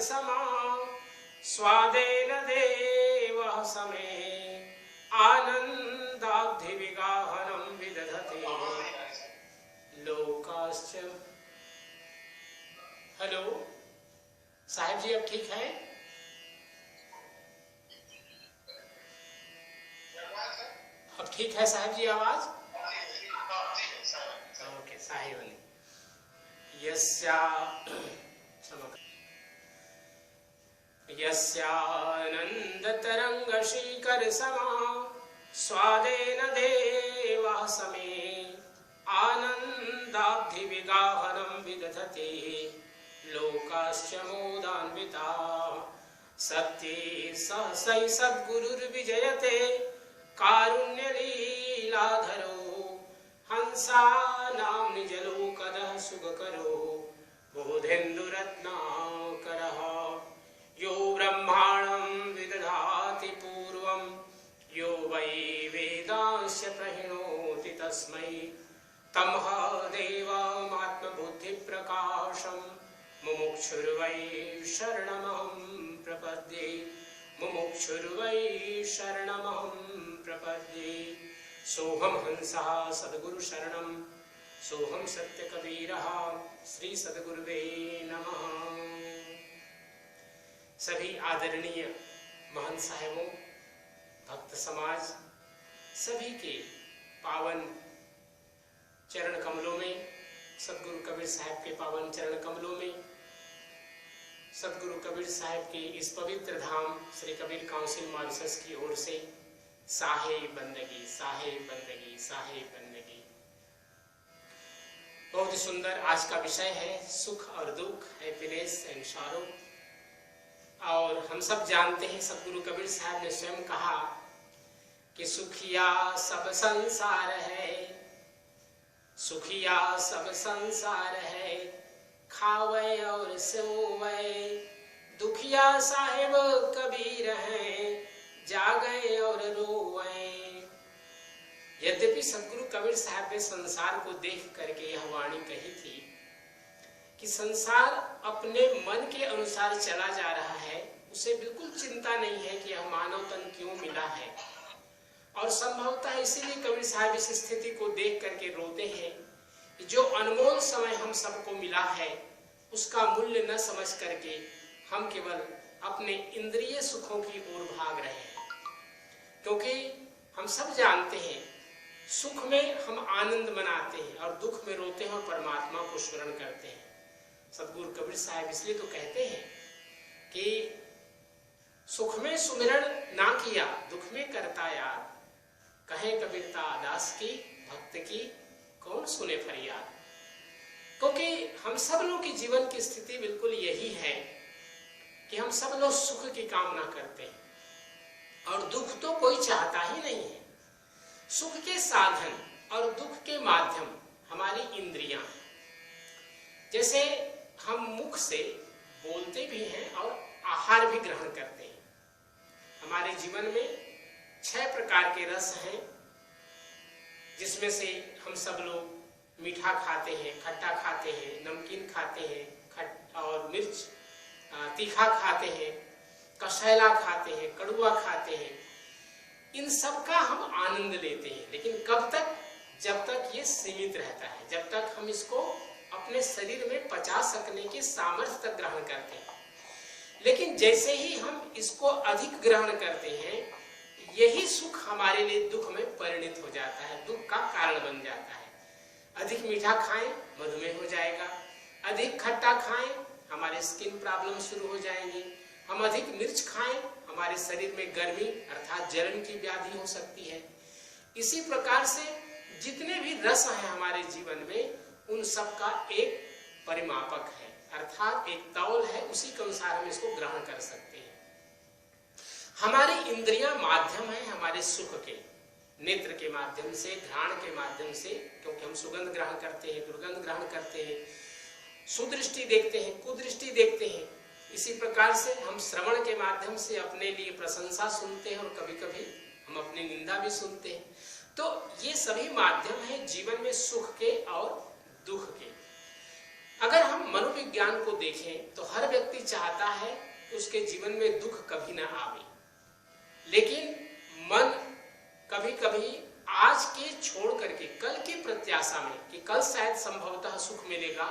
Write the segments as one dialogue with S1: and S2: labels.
S1: समा स्वादेन देवः समे आनंदाब्धि विगाहनम विदधते लोकाश्च। हेलो साहिब जी, अब ठीक है? अब ठीक है साहिब जी आवाज? ओके साहिब वाली यस्यानंद तरंग शीकर समा स्वादेन देवः समे आनंदाब्धि विगाहनम विदधते लोकाश्च मोदान्विता सत्ये सहसै सद्गुरुर्विजयते कारुण्यलीलाधरो हंसानां निजलोकदः सुखकरो बोधेन्दुरत्नाकरः यो ब्रह्माणं विदधाति पूर्वं यो वै वेदांश्च प्रहिणोति तस्मै तमः देवमात्मबुद्धिप्रकाशं मुमुक्षुर्वै शरणमहं प्रपद्ये मुमुक्षुर्वै शरणमहं प्रपद्ये सोहम हंसः सद्गुरु शरणं सोहम सत्यकबीरः श्री सद्गुरुवे नमः। सभी आदरणीय महंत साहिबों, भक्त समाज, सभी के पावन चरण कमलों में, सदगुरु कबीर साहब के पावन चरण कमलों में, सदगुरु कबीर साहब के इस पवित्र धाम श्री कबीर काउंसिल मॉरिशस की ओर से साहे बंदगी, साहे बंदगी, साहे बंदगी। बहुत ही सुंदर आज का विषय है सुख और दुख, हैप्पीनेस एंड सॉरो। और हम सब जानते हैं सदगुरु कबीर साहब ने स्वयं कहा कि सुखिया सब संसार है, सुखिया सब संसार है, खावे और सोवे, दुखिया साहेब कबीर हैं, जागे और रोवे। यद्यपि सदगुरु कबीर साहब ने संसार को देख करके यह वाणी कही थी कि संसार अपने मन के अनुसार चला जा रहा है, उसे बिल्कुल चिंता नहीं है कि यह मानव तन क्यों मिला है। और संभवतः इसीलिए कबीर साहब इस स्थिति को देख करके रोते हैं कि जो अनमोल समय हम सबको मिला है उसका मूल्य न समझ करके हम केवल अपने इंद्रिय सुखों की ओर भाग रहे हैं। क्योंकि हम सब जानते हैं सुख में हम आनंद मनाते हैं और दुख में रोते हैं और परमात्मा को स्मरण करते हैं। सदगुरु कबीर साहब इसलिए तो कहते हैं कि सुख में सुमिरन ना किया दुख में करता याद, कहे कबीरता दास की भक्त की कौन सुने फरियाद। क्योंकि हम सब लोग की जीवन की स्थिति बिल्कुल यही है कि हम सब लोग सुख की कामना करते हैं और दुख तो कोई चाहता ही नहीं है। सुख के साधन और दुख के माध्यम हमारी इंद्रियां हैं। जैसे हम मुख से बोलते भी हैं और आहार भी ग्रहण करते हैं। हमारे जीवन में 6 प्रकार के रस हैं, जिसमें से हम सब लोग मीठा खाते हैं, खट्टा खाते हैं, नमकीन खाते हैं, और मिर्च तीखा खाते हैं, कशैला खाते हैं, कड़ुआ खाते हैं। इन सब का हम आनंद लेते हैं, लेकिन कब तक? जब तक ये सीमित रहता है, जब तक हम इसको अपने शरीर में पचा सकने के सामर्थ्य तक ग्रहण करते हैं। लेकिन जैसे ही हम इसको अधिक ग्रहण करते हैं, यही सुख हमारे लिए दुख में परिणत हो जाता है, दुख का कारण बन जाता है। अधिक मीठा खाएं मधुमेह हो जाएगा, अधिक खट्टा खाएं हमारे स्किन प्रॉब्लम शुरू हो जाएंगी, हम अधिक मिर्च खाएं हमारे शरीर में गर्मी अर्थात जलन की व्याधि हो सकती है। इसी प्रकार से जितने भी रस हैं हमारे जीवन में, उन सब का एक परिमापक है, अर्थात एक तौल है, उसी के अनुसार हम इसको ग्रहण कर सकते हैं। हमारी इंद्रियां माध्यम है हमारे सुख के, नेत्र के माध्यम से, घ्राण के माध्यम से, क्योंकि हम सुगंध ग्रहण करते हैं, दुर्गंध ग्रहण करते हैं, सुदृष्टि देखते हैं, कुदृष्टि देखते हैं। इसी प्रकार से हम श्रवण के माध्यम से अपने लिए प्रशंसा सुनते हैं और कभी कभी हम अपनी निंदा भी सुनते हैं। तो ये सभी माध्यम है जीवन में सुख के और दुख के। अगर हम मनोविज्ञान को देखें तो हर व्यक्ति चाहता है कि उसके जीवन में दुख कभी ना आवे, लेकिन मन कभी कभी आज के छोड़ करके कल की प्रत्याशा में कि कल शायद संभवतः सुख मिलेगा,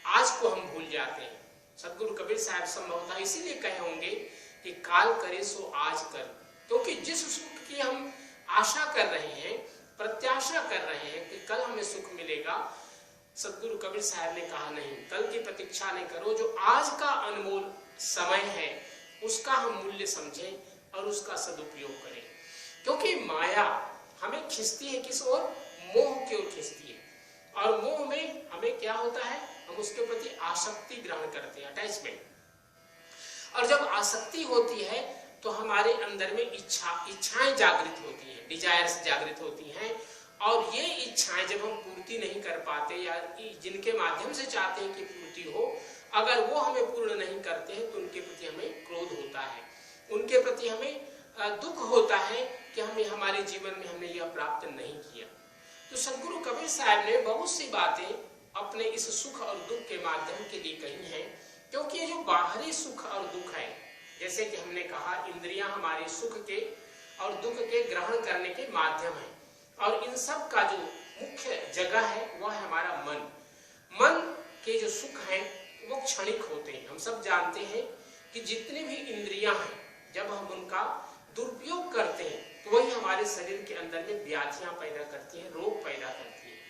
S1: आज को हम भूल जाते हैं। सदगुरु कबीर साहब संभवतः इसीलिए कहे होंगे कि काल करे सो आज कर, क्योंकि जिस सुख की हम आशा कर रहे हैं, प्रत्याशा कर रहे हैं कि कल हमें सुख मिलेगा, सदगुरु कबीर साहब ने कहा नहीं, कल की प्रतीक्षा नहीं करो, जो आज का अनमोल समय है उसका हम मूल्य समझें और उसका सदुपयोग करें। क्योंकि माया हमें खींचती है किस ओर? मोह की ओर खींचती है, और मोह में हमें क्या होता है? हम उसके प्रति आसक्ति ग्रहण करते हैं, अटैचमेंट। और जब आसक्ति होती है तो हमारे अंदर में इच्छाएं जागृत होती हैं, डिजायर्स जागृत होती हैं, और ये इच्छाएं जब हम पूर्ति नहीं कर पाते या जिनके माध्यम से चाहते हैं कि पूर्ति हो, अगर वो हमें पूर्ण नहीं करते हैं तो उनके प्रति हमें क्रोध होता है, उनके प्रति हमें दुख होता है कि हमें हमारे जीवन में हमने यह प्राप्त नहीं किया। तो सदगुरु कबीर साहब ने बहुत सी बातें अपने इस सुख और दुख के माध्यम के लिए कही हैं, क्योंकि ये जो बाहरी सुख और दुख है, जैसे कि हमने कहा इंद्रियां हमारे सुख के और दुख के ग्रहण करने के माध्यम है, और इन सब का जो मुख्य जगह है वह है हमारा मन। मन के जो सुख हैं वो क्षणिक होते हैं। हम सब जानते हैं कि जितनी भी इंद्रियां हैं जब हम उनका दुरुपयोग करते हैं तो वही हमारे शरीर के अंदर में व्याधियां पैदा करती हैं, रोग पैदा करती हैं।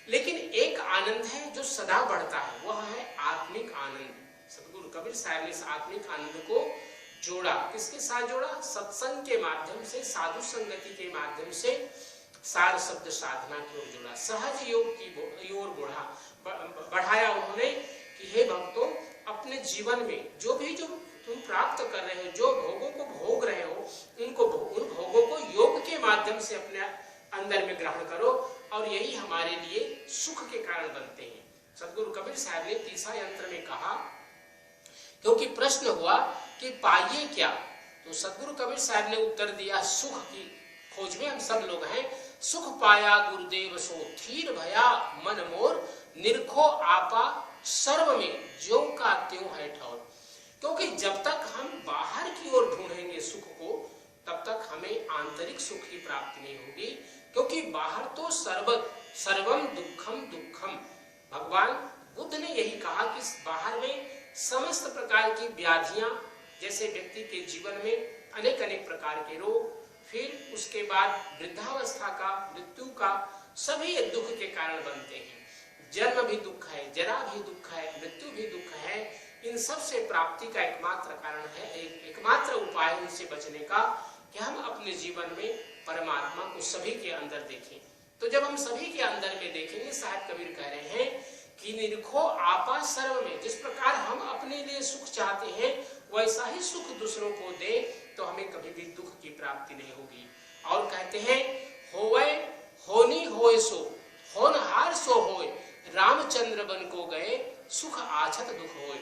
S1: लेकिन एक आनंद है जो सदा बढ़ता है, वह है आत्मिक आनंद। सदगुरु कबीर साहब ने इस आत्मिक आनंद को जोड़ा, किसके साथ जोड़ा? सत्संग के माध्यम से, साधु संगति के माध्यम से, सार शब्द साधना की ओर जोड़ा, सहज योग की ओर बढ़ाया उन्होंने कि हे भक्तों, अपने जीवन में जो तुम प्राप्त कर रहे हो, जो भोगों को भोग रहे हो, उन भोगों को योग के माध्यम से अपने अंदर में ग्रहण करो, और यही हमारे लिए सुख के कारण बनते हैं। सदगुरु कबीर साहब ने तीसरा यंत्र में कहा, क्योंकि प्रश्न हुआ कि पाइए क्या, तो सदगुरु कबीर साहब ने उत्तर दिया, सुख की खोज में हम सब लोग हैं। सुख पाया गुरुदेव सो थीर भया मन मोर, निरखो आपा सर्व में ज्यों का त्यों है ठौर। क्योंकि जब तक हम बाहर की ओर ढूंढेंगे सुख को, तब तक हमें आंतरिक सुख की प्राप्ति नहीं होगी, क्योंकि बाहर तो सर्वम दुखम दुखम। भगवान बुद्ध ने यही कहा कि बाहर में समस्त प्रकार की व्याधियां, जैसे व्यक्ति के जीवन में अनेक अनेक प्रकार के रोग, फिर उसके बाद वृद्धावस्था का, मृत्यु का, सभी दुख के कारण बनते हैं। जन्म भी दुख है, जरा भी दुख है, मृत्यु भी दुख है। इन सब से प्राप्ति का एकमात्र कारण है, एकमात्र उपाय इनसे बचने का, कि हम अपने जीवन में परमात्मा को सभी के अंदर देखें। तो जब हम सभी के अंदर में देखेंगे, साहब कबीर कह रहे हैं कि निरखो आपा सर्व में, जिस प्रकार हम अपने लिए सुख चाहते हैं वैसा ही सुख दूसरों को दे, तो हमें कभी भी दुख की प्राप्ति नहीं होगी। और कहते हैं, होवे होनी होए सो होनहार सो होए, रामचंद्र बन को गए सुख आछत दुख होए।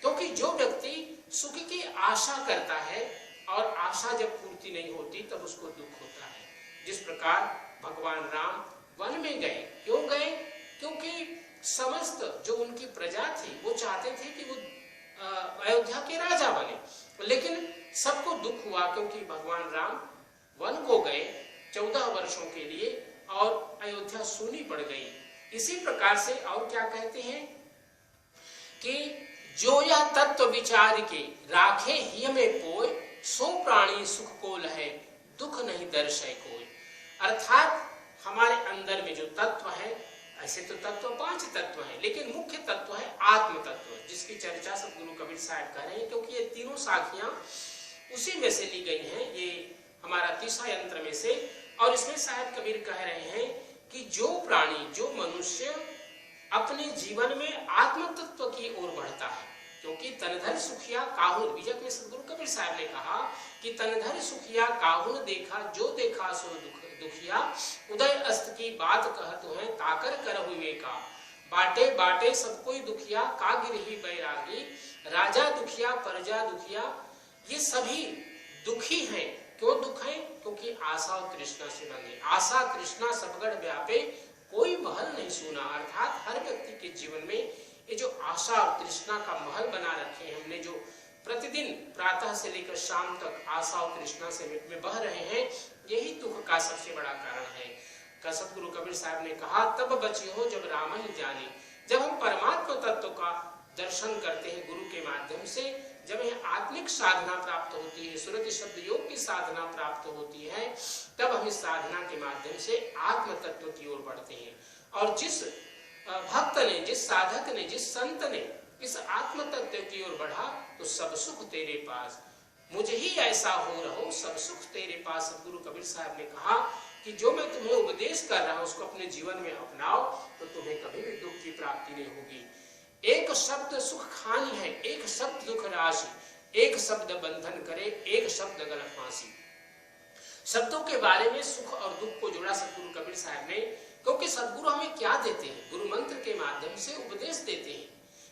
S1: क्योंकि जो व्यक्ति सुख की आशा करता है और आशा जब पूर्ति नहीं होती तब उसको दुख होता है। जिस प्रकार भगवान राम वन में गए, क्यों गए? क्योंकि समस्त जो उनकी प्रजा थी वो चाहते थे कि वो अयोध्या के राजा बने, लेकिन सबको दुख हुआ क्योंकि भगवान राम वन को गए 14 वर्षों के लिए और अयोध्या सूनी पड़ गई। इसी प्रकार से और क्या कहते हैं कि जो यह तत्व विचार के राखे ही में पोय, सो प्राणी सुख को लहे दुख नहीं दर्शय कोई। अर्थात हमारे अंदर में जो तत्व है, ऐसे तो तत्व 5 तत्व हैं, लेकिन मुख्य तत्व है आत्म तत्व, जिसकी चर्चा सदगुरु कबीर साहब कर रहे हैं, क्योंकि ये तीनों साखियां उसी में से ली गई हैं, ये हमारा तीसरा यंत्र में से। और इसमें साहब कबीर कह रहे हैं कि जो प्राणी, जो मनुष्य अपने जीवन में आत्म तत्व की ओर बढ़ता है, क्योंकि तनधर सुखिया काहुन, बीजक में सदगुरु कबीर साहब ने कहा कि तनधर सुखिया काहुन देखा, जो देखा सो दुखिया, उदय अस्त की बात कहते हैं ताकर कर हुए का, बाटे बाटे सब कोई दुखिया का गिरही बैरागी, राजा दुखिया प्रजा दुखिया। ये सभी दुखी हैं। क्यों दुख है? क्योंकि आशा और तृष्णा से बंधे। आशा तृष्णा सबगढ़ व्यापे, कोई महल नहीं सुना। अर्थात हर व्यक्ति के जीवन में ये जो आशा और तृष्णा का महल बना रखे हैं हमने, जो प्रतिदिन प्रातः से लेकर शाम तक आशा और तृष्णा से में बह रहे हैं, यही दुख का सबसे बड़ा कारण है। सतगुरु कबीर साहब ने कहा, तब बचे हो जब राम ही जाने। जब हम परमात्मा तत्व का दर्शन करते हैं गुरु के माध्यम से, जब हमें आत्मिक साधना प्राप्त होती है, सुरति शब्द योग की साधना प्राप्त होती है, तब हम इस साधना के माध्यम से आत्म तत्व की ओर बढ़ते हैं। और जिस भक्त ने, जिस साधक ने, जिस संत ने इस आत्म तत्व की ओर बढ़ा, तो सब सुख तेरे पास, मुझे ही ऐसा हो रहो सब सुख तेरे पास। सतगुरु कबीर साहब ने कहा कि जो मैं तुम्हें उपदेश कर रहा हूं उसको अपने जीवन में अपनाओ तो तुम्हें कभी भी दुख की प्राप्ति नहीं होगी। एक शब्द सुख खानी है, एक शब्द दुख राशि, एक शब्द बंधन करे, एक शब्द गलत फांसी। शब्दों के बारे में सुख और दुख को जोड़ा सतगुरु कबीर साहब ने, क्योंकि सतगुरु हमें क्या देते हैं, गुरु मंत्र के माध्यम से उपदेश देते हैं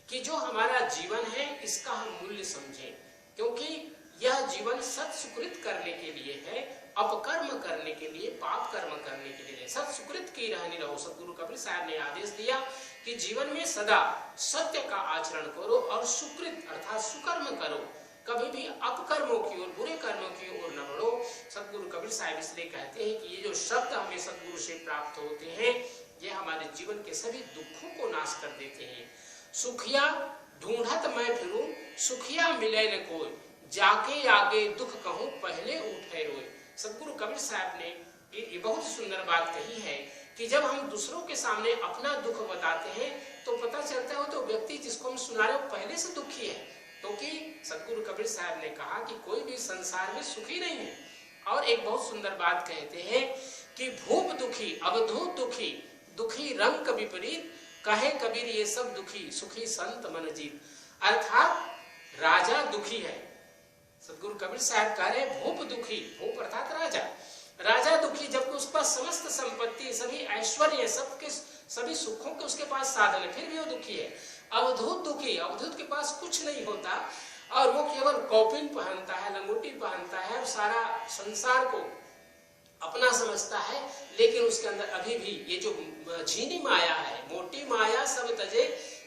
S1: कि जो हमारा जीवन है इसका हम मूल्य समझें, क्योंकि यह जीवन सत सुकृत करने के लिए है, अपकर्म करने के लिए, पाप कर्म करने के लिए। सत सुकृत की रहनी रहो। सतगुरु कबीर साहब ने आदेश दिया कि जीवन में सदा सत्य का आचरण करो और सुकृत अर्थात सुकर्म करो, कभी भी अपकर्मों की ओर, बुरे कर्मों की ओर न बढ़ो। सतगुरु कबीर साहब इसलिए कहते हैं कि ये जो शब्द हमें सतगुरु से प्राप्त होते हैं, ये हमारे जीवन के सभी दुखों को नाश कर देते हैं। सुखिया ढूंढत मैं फिरूं, सुखिया मिले न कोई, जाके आगे दुख कहूं पहले उठे रोए। सतगुरु कबीर साहब ने ये बहुत सुंदर बात कही है कि जब हम दूसरों के सामने अपना दुख बताते हैं तो पता चलता है तो व्यक्ति जिसको हम सुना रहे हो पहले से दुखी है, क्योंकि सतगुरु कबीर साहब ने कहा कि कोई भी संसार में सुखी नहीं है। और एक बहुत सुंदर बात कहते हैं कि भूप दुखी अवधूत दुखी, दुखी रंग विपरीत, कहे कबीर ये सब दुखी, सुखी संत मन जीत। अर्थात राजा दुखी है, सतगुरु कबीर साहब कह रहे भूप दुखी, भूप अर्थात राजा, राजा दुखी जबकि उस पास समस्त संपत्ति, सभी ऐश्वर्य, सबके सभी सुखों के उसके पास साधन है, फिर भी वो दुखी है। अवधूत दुखी, अवधूत के पास कुछ नहीं होता और वो केवल कौपिन पहनता है, लंगोटी पहनता है और सारा संसार को अपना समझता है, लेकिन उसके अंदर अभी भी ये जो झीनी माया है, मोटी माया सब तजे,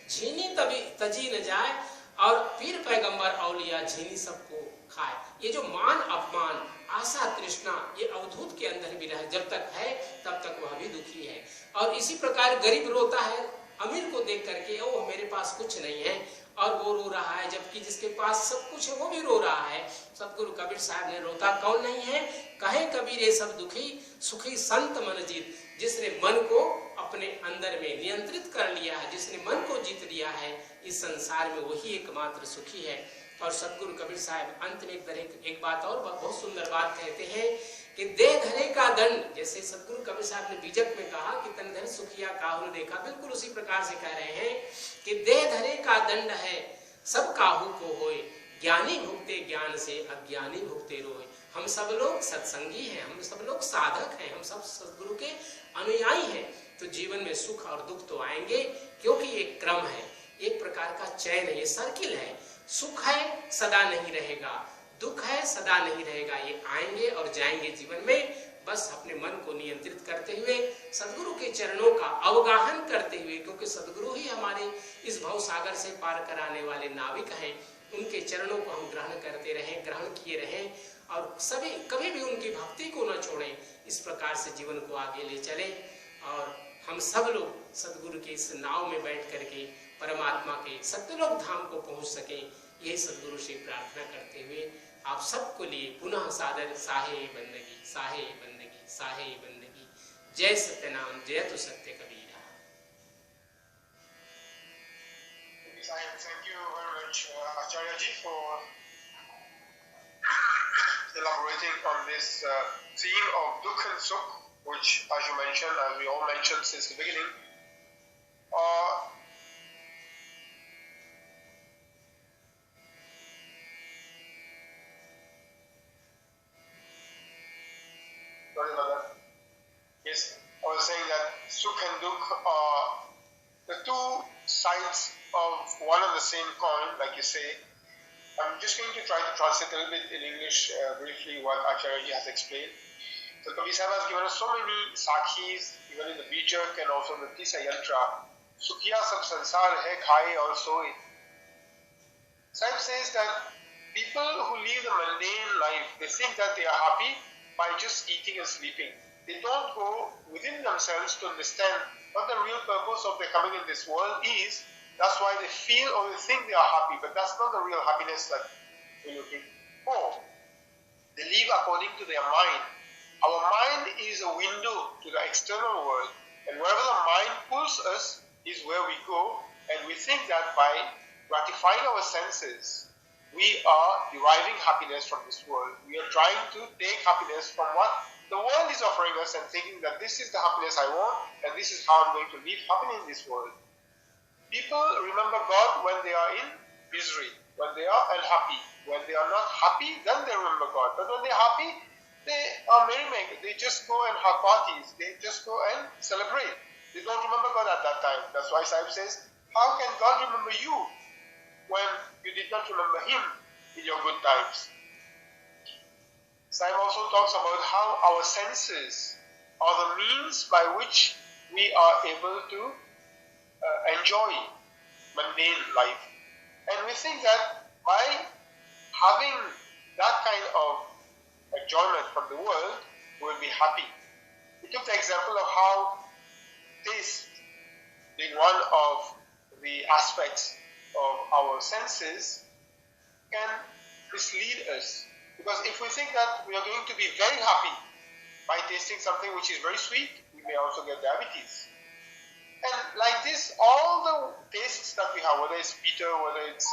S1: झीनी तभी तजी न जाए, और पीर पैगंबर औलिया झीनी सबको खाए। ये जो मान अपमान, आशा तृष्णा, ये अवधूत के अंदर भी रहे, जब तक है तब तक वह भी दुखी है। और इसी प्रकार गरीब रोता है अमीर को देख करके, ओ मेरे पास कुछ नहीं है, और वो रो रहा है, जबकि जिसके पास सब कुछ है वो भी रो रहा है। सतगुरु कबीर साहब ने रोता कौन नहीं है, कहे कबीर ये सब दुखी, सुखी संत मन जीत। जिसने मन को अपने अंदर में नियंत्रित कर लिया है, जिसने मन को जीत लिया है, इस संसार में वही एकमात्र सुखी है। और सतगुरु कबीर साहब अंत में एक बात और बहुत सुंदर बात कहते हैं कि दे धरे का दंड, जैसे सतगुरु कबीर साहब ने बीजक में कहा कि तन धन सुखिया काहू देखा, बिल्कुल उसी प्रकार से कह रहे हैं कि दे धरे का दंड है सब काहू को होए, ज्ञानी भुगते ज्ञान से अज्ञानी भुगते रोए। हम सब लोग सत्संगी हैं, हम सब लोग साधक हैं, हम सब सतगुरु के अनुयायी हैं, तो जीवन में सुख और दुख तो आएंगे, क्योंकि एक क्रम है, एक प्रकार का चयन है, ये सर्किल है। सुख है सदा नहीं रहेगा, दुख है सदा नहीं रहेगा, ये आएंगे और जाएंगे जीवन में। बस अपने मन को नियंत्रित करते हुए, सदगुरु के चरणों का अवगाहन करते हुए, क्योंकि सदगुरु ही हमारे इस भव सागर से पार कराने वाले नाविक हैं, उनके चरणों को हम ग्रहण करते रहें, ग्रहण किए रहें और सभी कभी भी उनकी भक्ति को न छोड़ें। इस प्रकार से जीवन को आगे ले चले और हम सब लोग सदगुरु के इस नाव में बैठ करके परमात्मा के सत्यलोक धाम को पहुंच सके, यही सदगुरु से प्रार्थना करते हुए आप सबको लिए पुनः सादर साहे बंदगी, साहे बंदगी, साहे बंदगी। जय सत्यनाम, जय तो सत्य कबीरा।
S2: Thank you very much, Acharya ji, for elaborating on this theme of Dukh and Sukh, which, as you mentioned, as we all mentioned since the beginning, yes, I was saying that Sukh and Dukh are the two sides of one and the same coin, like you say. I'm just going to try to translate a little bit in English briefly what Acharya ji has explained. So Kabir Sahib has given us so many sakhis, even in the Bijak and also in the Tisa Yantra, Sukhiya sab sansar hai, khaye aur soye. Sahib says that people who live the mundane life, they think that they are happy by just eating and sleeping. They don't go within themselves to understand what the real purpose of their coming in this world is. That's why they feel or they think they are happy, but that's not the real happiness that we're looking for. They live according to their mind. Our mind is a window to the external world, and wherever the mind pulls us is where we go, and we think that by gratifying our senses, we are deriving happiness from this world. We are trying to take happiness from what the world is offering us and thinking that this is the happiness I want and this is how I'm going to live happily in this world. People remember God when they are in misery, when they are unhappy. When they are not happy, then they remember God. But when they're happy, they are merrymakers. They just go and have parties. They just go and celebrate. They don't remember God at that time. That's why Sahib says, how can God remember you when you did not remember Him in your good times? Sahib also talks about how our senses are the means by which we are able to enjoy mundane life. And we think that by having that kind of enjoyment from the world, we will be happy. We took the example of how taste, being one of the aspects of our senses, can mislead us. Because if we think that we are going to be very happy by tasting something which is very sweet, we may also get diabetes. And like this, all the tastes that we have, whether it's bitter, whether it's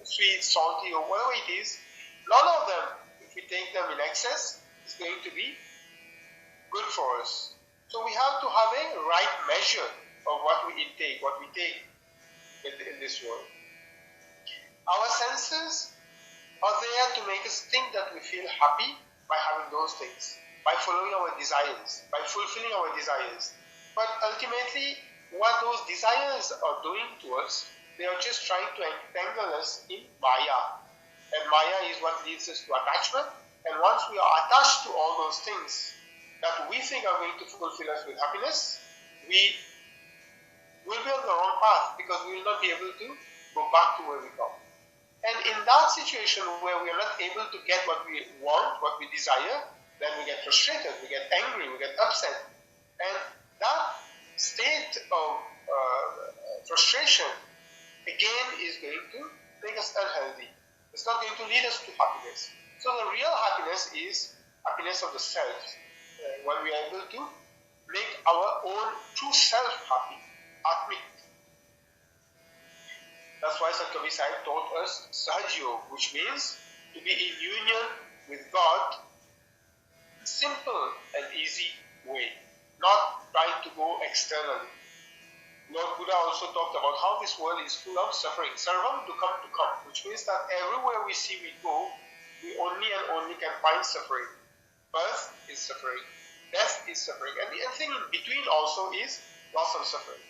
S2: sweet, salty, or whatever it is, none of them, if we take them in excess, is going to be good for us. So we have to have a right measure of what we intake, what we take in this world. Our senses are there to make us think that we feel happy by having those things, by following our desires, by fulfilling our desires. But ultimately, what those desires are doing to us, they are just trying to entangle us in Maya. And Maya is what leads us to attachment. And once we are attached to all those things that we think are going to fulfill us with happiness, we will be on the wrong path because we will not be able to go back to where we come. And in that situation where we are not able to get what we want, what we desire, then we get frustrated, we get angry, we get upset. And that state of frustration again is going to make us unhealthy. It's not going to lead us to happiness. So the real happiness is happiness of the self. When we are able to make our own true self happy, Atmik. That's why Sant Kabir Sahib taught us Sahaj Yoga, which means to be in union with God in a simple and easy way, not trying to go externally. Lord Buddha also talked about how this world is full of suffering. Sarvam dukkam dukkam, which means that everywhere we see we go, we only and only can find suffering. Birth is suffering, death is suffering, and the thing in between also is loss of suffering.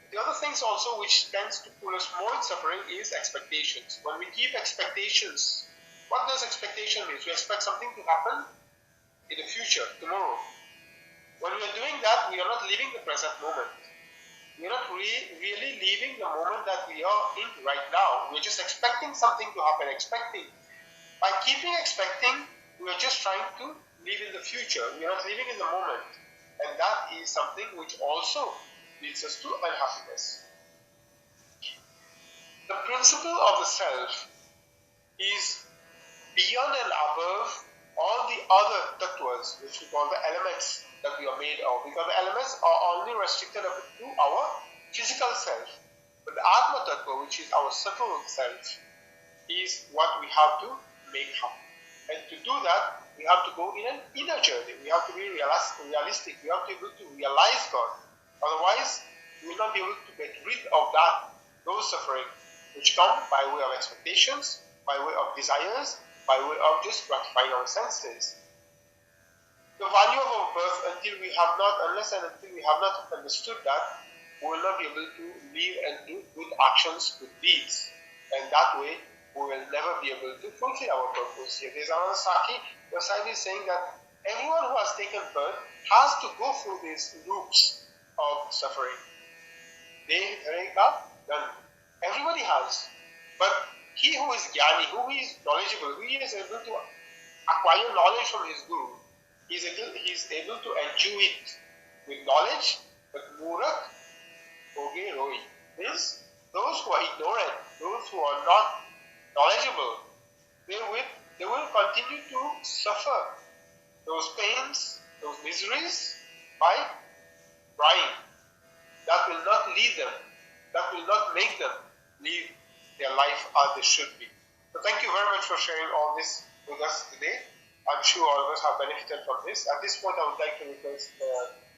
S2: The other things also which tends to pull us more in suffering is expectations. When we keep expectations, what does expectation mean? We expect something to happen in the future, tomorrow. When we are doing that, we are not living the present moment. We are not really living the moment that we are in right now. We are just expecting something to happen, expecting. By keeping expecting, we are just trying to live in the future. We are not living in the moment. And that is something which also leads us to unhappiness. The principle of the self is beyond and above all the other tattvas, which we call the elements that we are made of, because the elements are only restricted to our physical self. But the Atma Tattva, which is our subtle self, is what we have to make happen. And to do that, we have to go in an inner journey. We have to be realistic. We have to be able to realize God. Otherwise, we will not be able to get rid of those suffering which come by way of expectations, by way of desires, by way of just gratifying our senses. The value of our birth, until we have not understood that, we will not be able to live and do good actions, good deeds. And that way, we will never be able to fulfill our purpose here. There's another Saki, where Sahib is saying that anyone who has taken birth has to go through these loops of suffering. देह धरेगा दंड. Everybody has. But he who is jnani, who is knowledgeable, who is able to acquire knowledge from his guru, he is able to endue it with knowledge. But murak hoge roi means those who are ignorant, those who are not knowledgeable, they will continue to suffer those pains, those miseries by trying. That will not lead them, that will not make them live their life as they should be. So thank you very much for sharing all this with us today. I'm sure all of us have benefited from this. At this point, I would like to request